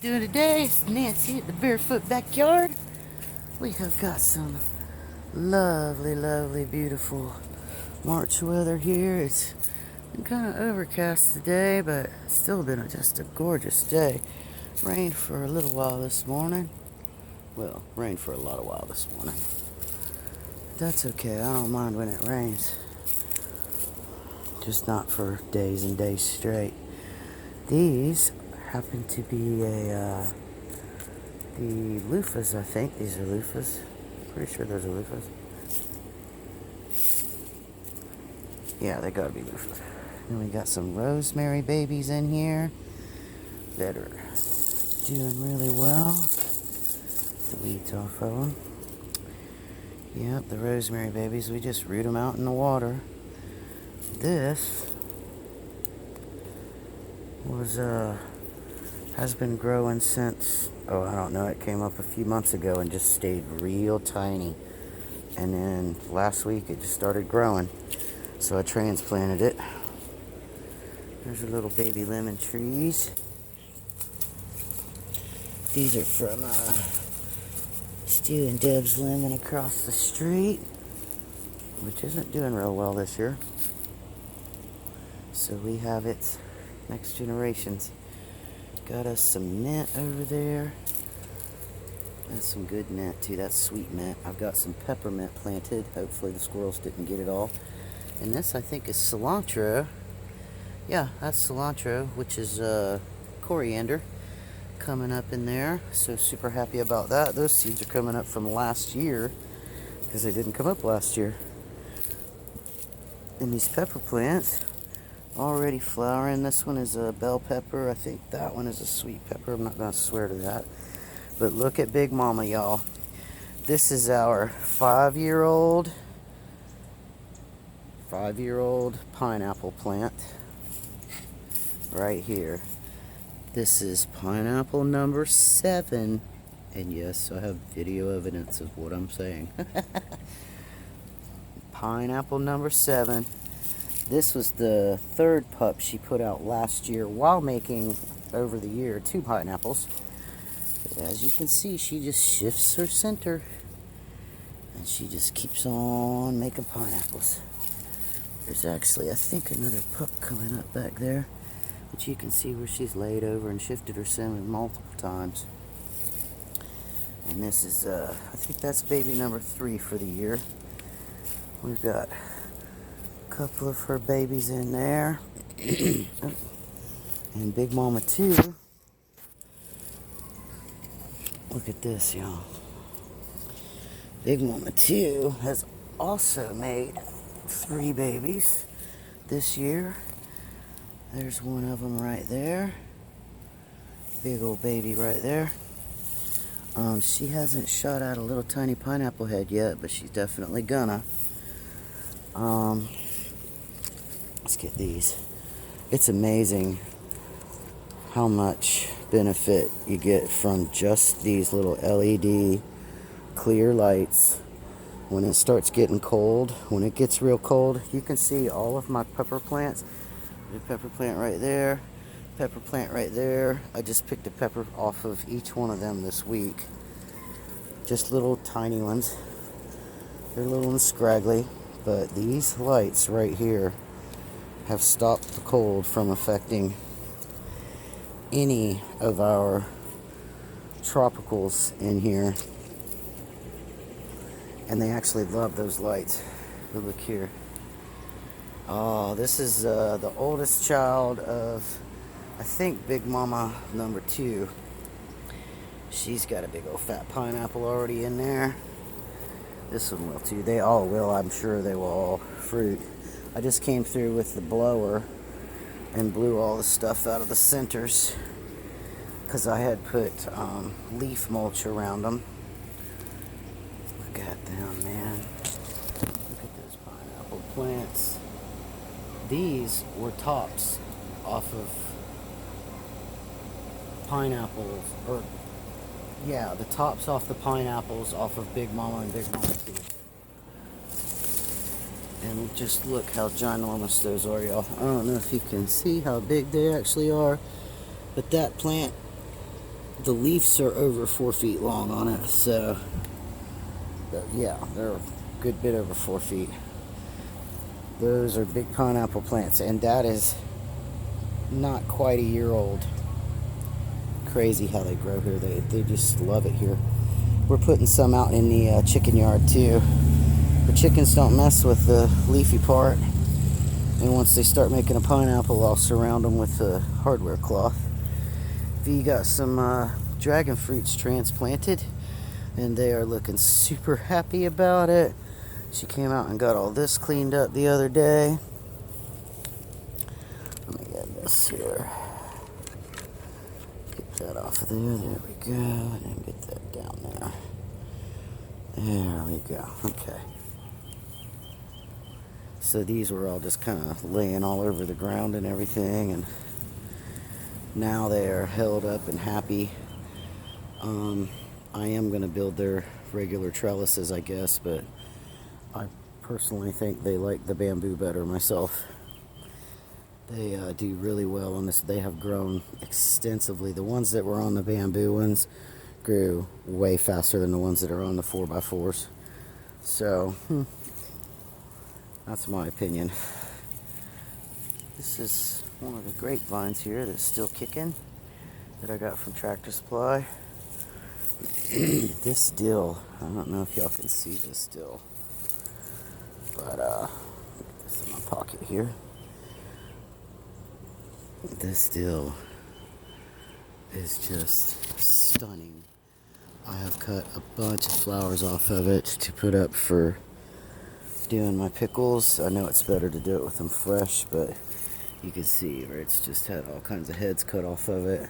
Doing today? It's Nancy at the Barefoot Backyard. We have got some lovely, lovely, beautiful March weather here. It's been kind of overcast today, but still been just a gorgeous day. Rained for a little while this morning. Well, rained for a lot of while this morning. That's okay. I don't mind when it rains. Just not for days and days straight. These happen to be the loofahs, I think. These are loofahs. Pretty sure those are loofahs. Yeah, they gotta be loofahs. And we got some rosemary babies in here that are doing really well. The weeds off of them. Yep, the rosemary babies. We just root them out in the water. This was has been growing since, oh, I don't know, it came up a few months ago and just stayed real tiny. And then last week it just started growing. So I transplanted it. There's our little baby lemon trees. These are from Stu and Deb's lemon across the street, which isn't doing real well this year. So we have its next generations. Got us some mint over there. That's some good mint too. That's sweet mint. I've got some peppermint planted. Hopefully the squirrels didn't get it all. And this, I think, is cilantro. Yeah, that's cilantro, which is coriander coming up in there. So super happy about that. Those seeds are coming up from last year because they didn't come up last year. And these pepper plants already flowering. This one is a bell pepper. I think that one is a sweet pepper. I'm not going to swear to that. But look at Big Mama, y'all. This is our five-year-old pineapple plant right here. This is pineapple number 7. And yes, I have video evidence of what I'm saying. Pineapple number 7. This was the third pup she put out last year while making, over the year, 2 pineapples. But as you can see, she just shifts her center. And she just keeps on making pineapples. There's actually, I think, another pup coming up back there. But you can see where she's laid over and shifted her center multiple times. And this is, I think that's baby number 3 for the year. We've got couple of her babies in there. And Big Mama 2. Look at this, y'all. Big Mama 2 has also made 3 babies this year. There's one of them right there. Big old baby right there. She hasn't shot out a little tiny pineapple head yet, but she's definitely gonna. Let's get these. It's amazing how much benefit you get from just these little LED clear lights. When it starts getting cold, when it gets real cold, you can see all of my pepper plants. There's a pepper plant right there, pepper plant right there. I just picked a pepper off of each one of them this week. Just little tiny ones. They're little and scraggly, but these lights right here have stopped the cold from affecting any of our tropicals in here. And they actually love those lights. But look here. Oh, this is the oldest child of, I think, Big Mama number 2. She's got a big old fat pineapple already in there. This one will too. They all will. I'm sure they will all fruit. I just came through with the blower and blew all the stuff out of the centers because I had put leaf mulch around them. Look at them, man. Look at those pineapple plants. These were tops off of pineapples, or yeah, the tops off the pineapples off of Big Mama and Big Mama 2. And just look how ginormous those are, y'all. I don't know if you can see how big they actually are, but that plant The leaves are over 4 feet long on it, so yeah, they're a good bit over 4 feet. Those are big pineapple plants, and that is not quite a year old. Crazy how they grow here. They just love it here. We're putting some out in the chicken yard too. The chickens don't mess with the leafy part, and once they start making a pineapple, I'll surround them with a hardware cloth. V got some dragon fruits transplanted, and they are looking super happy about it. She came out and got all this cleaned up the other day. Let me get this here. Get that off of there. There we go. And then get that down there. There we go. Okay. So these were all just kind of laying all over the ground and everything, and now they are held up and happy. I am going to build their regular trellises, I guess, but I personally think they like the bamboo better myself. They do really well on this. They have grown extensively. The ones that were on the bamboo ones grew way faster than the ones that are on the 4x4s. So, that's my opinion. This is one of the grapevines here that's still kicking that I got from Tractor Supply. This dill, I don't know if y'all can see this dill, but it's in my pocket here. This dill is just stunning. I have cut a bunch of flowers off of it to put up for doing my pickles. I know it's better to do it with them fresh, but you can see where it's just had all kinds of heads cut off of it.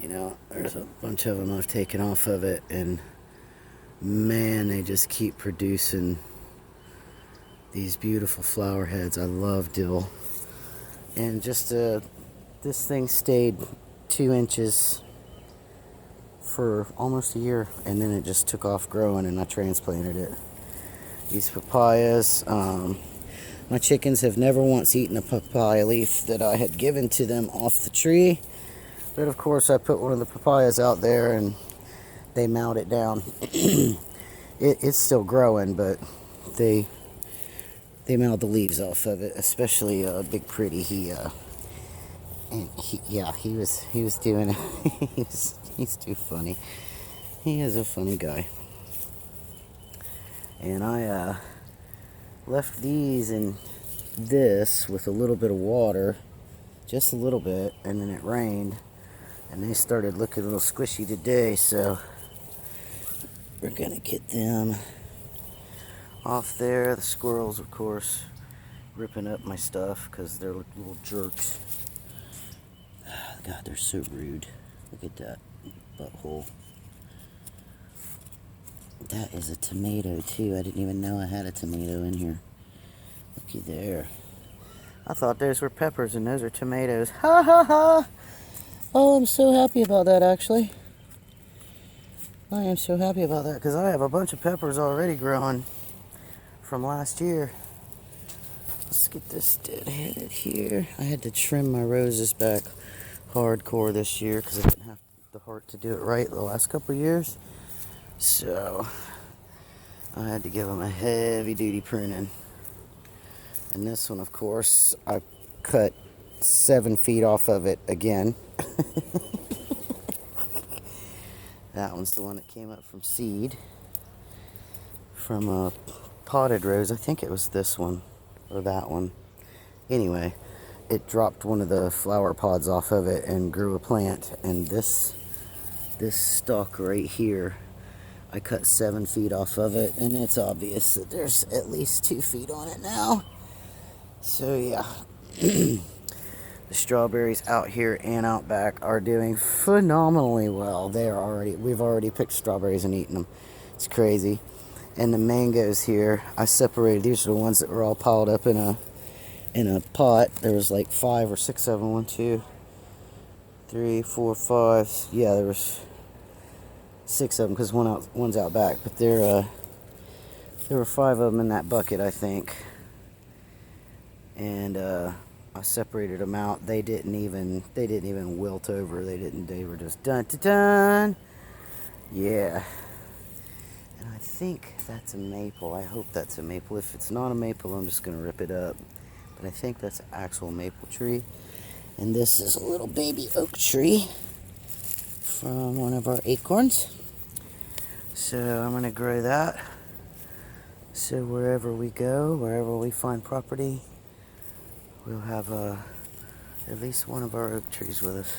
You know, there's a bunch of them I've taken off of it, and man, they just keep producing these beautiful flower heads. I love dill. And just this thing stayed 2 inches for almost a year, and then it just took off growing, and I transplanted it. These papayas, my chickens have never once eaten a papaya leaf that I had given to them off the tree. But of course, I put one of the papayas out there and they mowed it down. It's still growing, but they mowed the leaves off of it. Especially Big Pretty. He was doing it. he's too funny. He is a funny guy. And I left these in this with a little bit of water, just a little bit, and then it rained. And they started looking a little squishy today, so we're gonna get them off there. The squirrels, of course, ripping up my stuff because they're little jerks. God, they're so rude. Look at that butthole. That is a tomato, too. I didn't even know I had a tomato in here. Looky there. I thought those were peppers and those are tomatoes. Ha ha ha! Oh, I'm so happy about that, actually. I am so happy about that because I have a bunch of peppers already growing from last year. Let's get this dead-headed here. I had to trim my roses back hardcore this year because I didn't have the heart to do it right the last couple years. So I had to give them a heavy-duty pruning. And this one, of course, I cut 7 feet off of it again. That one's the one that came up from seed. From a potted rose. I think it was this one or that one. Anyway, it dropped one of the flower pods off of it and grew a plant. And this stalk right here, I cut 7 feet off of it, and it's obvious that there's at least 2 feet on it now. So yeah. The strawberries out here and out back are doing phenomenally well. We've already picked strawberries and eaten them. It's crazy. And the mangoes here, I separated. These are the ones that were all piled up in a pot. There was like 5 or 6 of them. 1, 2, 3, 4, 5. Yeah, there was 6 of them because one's out back. But there were 5 of them in that bucket, I think. And I separated them out. They didn't even wilt over. They were just dun dun dun. Yeah. And I think that's a maple. I hope that's a maple. If it's not a maple, I'm just gonna rip it up. But I think that's an actual maple tree. And this is a little baby oak tree from one of our acorns. So I'm gonna grow that. So wherever we go, wherever we find property, we'll have at least one of our oak trees with us.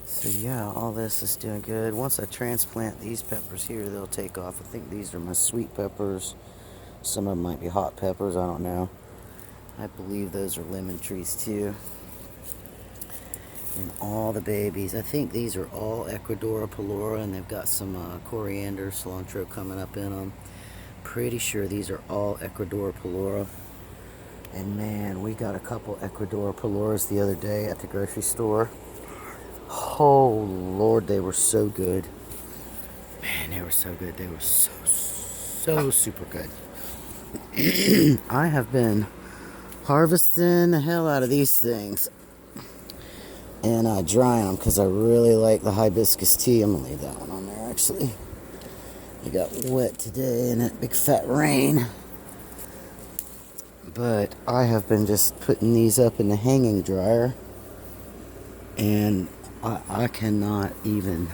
So yeah, all this is doing good. Once I transplant these peppers here, they'll take off. I think these are my sweet peppers. Some of them might be hot peppers, I don't know. I believe those are lemon trees too. And all the babies, I think these are all Ecuadora Pelora, and they've got some coriander, cilantro coming up in them. Pretty sure these are all Ecuadora Pelora. And man, we got a couple Ecuadora Peloras the other day at the grocery store. Oh Lord, they were so good. Man, they were so good. They were so super good. I have been harvesting the hell out of these things and drying them because I really like the hibiscus tea. I'm gonna leave that one on there actually. It got wet today in that big fat rain. But I have been just putting these up in the hanging dryer, and I cannot even.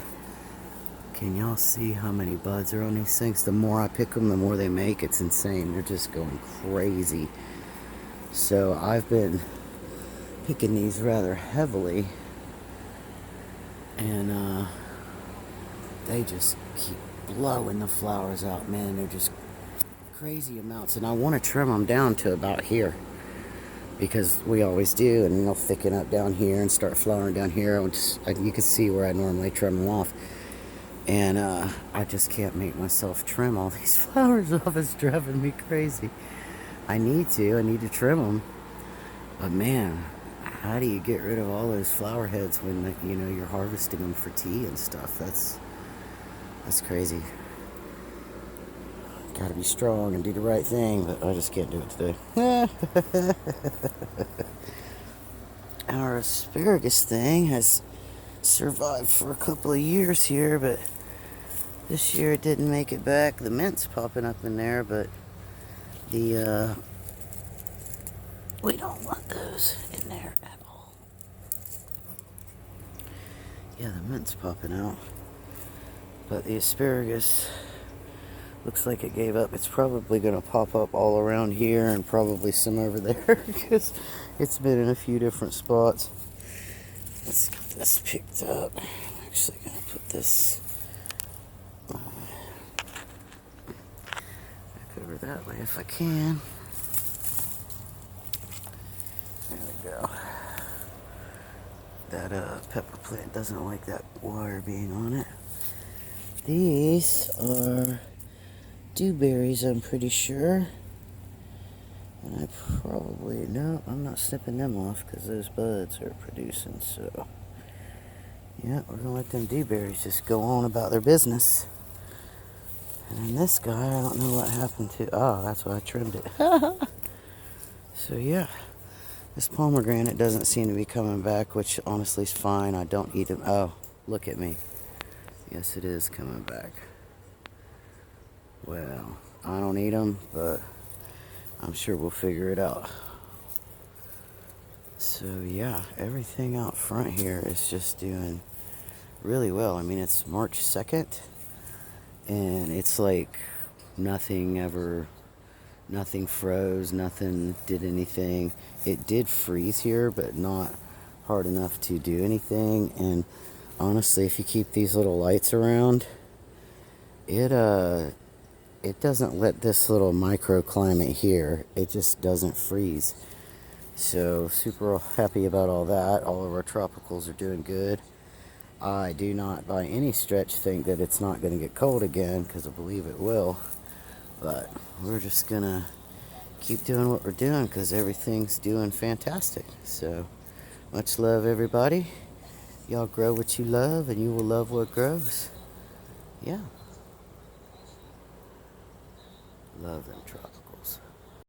Can y'all see how many buds are on these things? The more I pick them, the more they make. It's insane. They're just going crazy. So I've been picking these rather heavily, and they just keep blowing the flowers out, man. They're just crazy amounts, and I want to trim them down to about here because we always do, and they'll thicken up down here and start flowering down here. You can see where I normally trim them off, and I just can't make myself trim all these flowers off. It's driving me crazy. I need to trim them, but man, how do you get rid of all those flower heads when you're harvesting them for tea and stuff? That's crazy. Gotta be strong and do the right thing, but I just can't do it today. Our asparagus thing has survived for a couple of years here, but this year it didn't make it back. The mint's popping up in there, but we don't want those in there at all. Yeah, the mint's popping out, but the asparagus looks like it gave up. It's probably going to pop up all around here and probably some over there because it's been in a few different spots. Let's get this picked up. I'm actually going to put this back over that way if I can. There we go. That pepper plant doesn't like that wire being on it. These are dewberries, I'm pretty sure. And I'm not snipping them off because those buds are producing, so yeah, we're gonna let them dewberries just go on about their business. And then this guy, I don't know what happened to. Oh, that's why I trimmed it. So yeah, this pomegranate doesn't seem to be coming back, which honestly is fine. I don't eat them. Oh, look at me. Yes, it is coming back. Well, I don't eat them, but I'm sure we'll figure it out. So yeah, everything out front here is just doing really well. I mean, it's March 2nd, and it's like nothing froze, nothing did anything. It did freeze here, but not hard enough to do anything. And honestly, if you keep these little lights around, it doesn't let this little microclimate here, it just doesn't freeze. So super happy about all that. All of our tropicals are doing good. I do not by any stretch think that it's not going to get cold again, because I believe it will. But we're just going to keep doing what we're doing because everything's doing fantastic. So much love, everybody. Y'all grow what you love, and you will love what grows. Yeah. Love them tropicals.